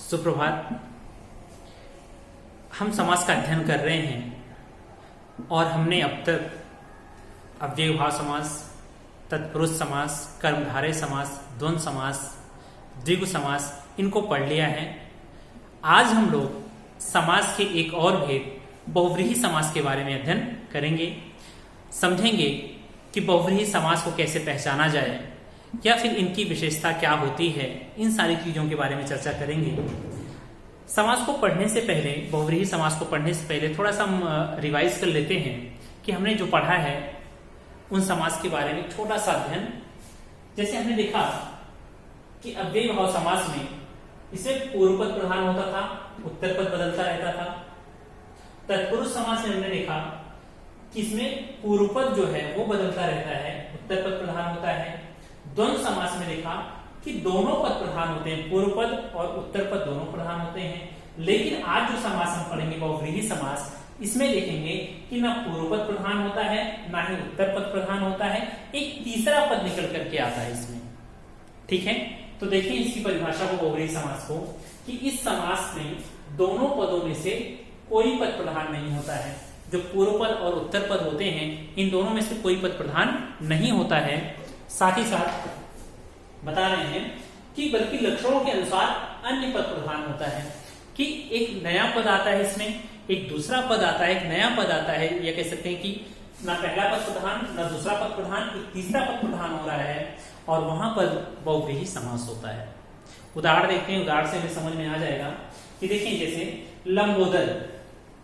सुप्रभात। हम समास का अध्ययन कर रहे हैं और हमने अब तक अव्ययभाव समास, तत्पुरुष समास, कर्मधारय समास, द्वंद्व समास, द्विगु समास इनको पढ़ लिया है। आज हम लोग समास के एक और भेद बहुव्रीहि समास के बारे में अध्ययन करेंगे। समझेंगे कि बहुव्रीहि समास को कैसे पहचाना जाए या फिर इनकी विशेषता क्या होती है। इन सारी चीजों के बारे में चर्चा करेंगे। समास को पढ़ने से पहले, बहुव्रीहि समास को पढ़ने से पहले थोड़ा सा हम रिवाइज कर लेते हैं कि हमने जो पढ़ा है उन समास के बारे में छोटा सा अध्ययन। जैसे हमने देखा कि अव्ययभाव समास में इसमें पूर्व पद प्रधान होता था, उत्तर पद बदलता रहता था। तत्पुरुष समास में हमने देखा कि इसमें पूर्व पद जो है वो बदलता रहता है, उत्तर पद प्रधान होता है। द्वंद्व समास में देखा कि दोनों पद प्रधान होते हैं, पूर्व पद और उत्तर पद दोनों प्रधान होते हैं। लेकिन आज जो समास हम पढ़ेंगे बहुव्रीहि समास, इसमें देखेंगे कि ना पूर्व पद प्रधान होता है ना ही उत्तर पद प्रधान होता है, एक तीसरा पद निकल करके आता है इसमें। ठीक है, तो देखिए इसकी परिभाषा को बहुव्रीहि समास को कि इस समास में दोनों पदों में से कोई पद प्रधान नहीं होता है। जो पूर्व पद और उत्तर पद होते हैं इन दोनों में से कोई पद प्रधान नहीं होता है। साथ ही साथ बता रहे हैं कि बल्कि लक्षणों के अनुसार अन्य पद प्रधान होता है कि एक नया पद आता है, इसमें एक दूसरा पद आता है, एक नया पद आता है। या कह सकते हैं कि ना पहला पद प्रधान ना दूसरा पद प्रधान, एक तीसरा पद प्रधान हो रहा है और वहां पर बहुव्रीहि समास होता है। उदाहरण देखते हैं, उदाहरण से हमें समझ में आ जाएगा कि देखिए जैसे लंबोदर,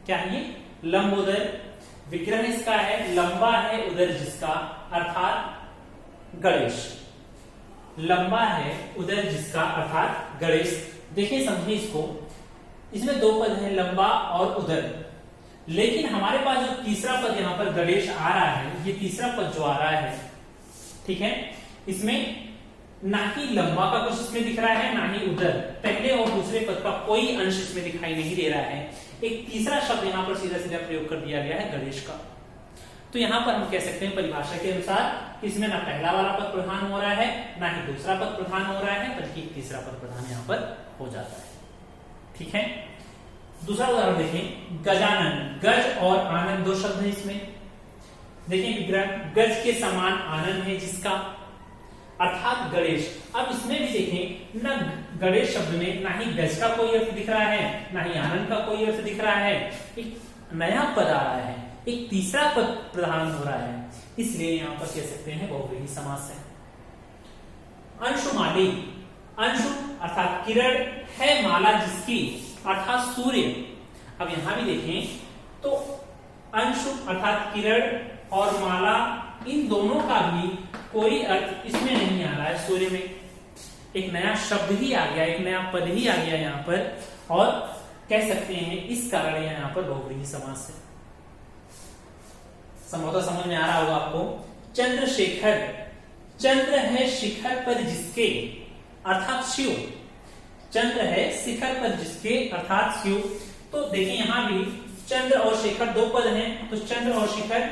क्या है ये? लंबोदर। विग्रह इसका है लंबा है उदर जिसका, अर्थात गणेश। लंबा है उदर जिसका अर्थात गणेश। देखिए समझिए इसको, इसमें दो पद हैं लंबा और उदर, लेकिन हमारे पास जो तीसरा पद यहाँ पर गणेश आ रहा है, ये तीसरा पद जो आ रहा है, ठीक है, इसमें ना ही लंबा का कुछ इसमें दिख रहा है ना ही उदर, पहले और दूसरे पद का कोई अंश इसमें दिखाई नहीं दे रहा है। एक तीसरा शब्द यहाँ पर सीधा सीधा प्रयोग कर दिया गया है गणेश का। तो यहाँ पर हम कह सकते हैं परिभाषा के अनुसार इसमें ना पहला वाला पद प्रधान हो रहा है ना ही दूसरा पद प्रधान हो रहा है, बल्कि तीसरा पद प्रधान यहाँ पर हो जाता है। ठीक है, दूसरा उदाहरण देखें, गजानन। गज और आनंद दो शब्द हैं इसमें। देखिए विग्रह गज के समान आनंद है जिसका, अर्थात गणेश। अब इसमें भी देखें ना गणेश शब्द में ना ही गज का कोई अर्थ दिख रहा है ना ही आनंद का कोई अर्थ दिख रहा है, एक नया पद आ रहा है, एक तीसरा पद प्रधान हो रहा है, इसलिए यहां पर कह सकते हैं बहुव्रीहि समास है। अंशुमाली। अंशु अर्थात किरण है माला जिसकी, अर्थात सूर्य। अब यहां भी देखें तो अंशु अर्थात किरण और माला, इन दोनों का भी कोई अर्थ इसमें नहीं आ रहा है। सूर्य में एक नया शब्द ही आ गया, एक नया पद ही आ गया यहाँ पर, और कह सकते हैं इस कारण यहाँ पर बहुव्रीहि समास है। संभवतः समझ में आ रहा होगा आपको। चंद्रशेखर। चंद्र है शिखर पर जिसके, अर्थात शिव। चंद्र है शिखर पर जिसके अर्थात शिव। तो देखिए यहां भी चंद्र और शेखर दो पद हैं, तो चंद्र और शिखर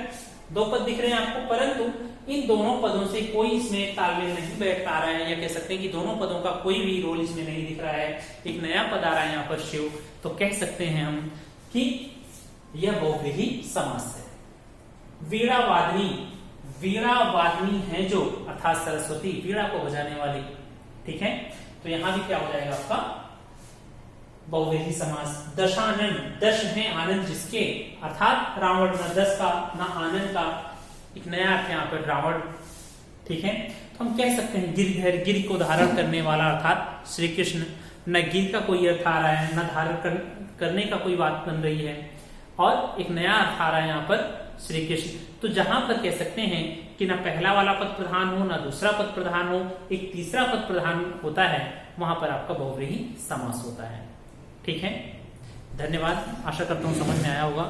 दो पद दिख रहे हैं आपको, परंतु इन दोनों पदों से कोई इसमें तालमेल नहीं बैठ पा रहा है, या कह सकते हैं कि दोनों पदों का कोई भी रोल इसमें नहीं दिख रहा है। एक नया पद आ रहा है यहाँ पर शिव, तो कह सकते हैं हम कि यह बहुव्रीहि समास है। वीणा वादनी। वीणा वादनी है जो, अर्थात सरस्वती, वीणा को बजाने वाली। ठीक है, तो यहां भी क्या हो जाएगा आपका बहुव्रीहि समास। दशानन। दश है आनंद जिसके, अर्थात रावण। न दस का ना आनंद का, एक नया अर्थ यहाँ पर रावण। ठीक है, तो हम कह सकते हैं गिरधर, गिर को धारण करने वाला अर्थात श्री कृष्ण। न गिर का कोई अर्थ आ रहा है, न धारण करने का कोई बात बन रही है, और एक नया अर्थ आ रहा है यहाँ पर श्री कृष्ण। तो जहां पर कह सकते हैं कि ना पहला वाला पद प्रधान हो ना दूसरा पद प्रधान हो, एक तीसरा पद प्रधान होता है, वहां पर आपका बहुव्रीहि समास होता है। ठीक है, धन्यवाद। आशा करता हूं समझ में आया होगा।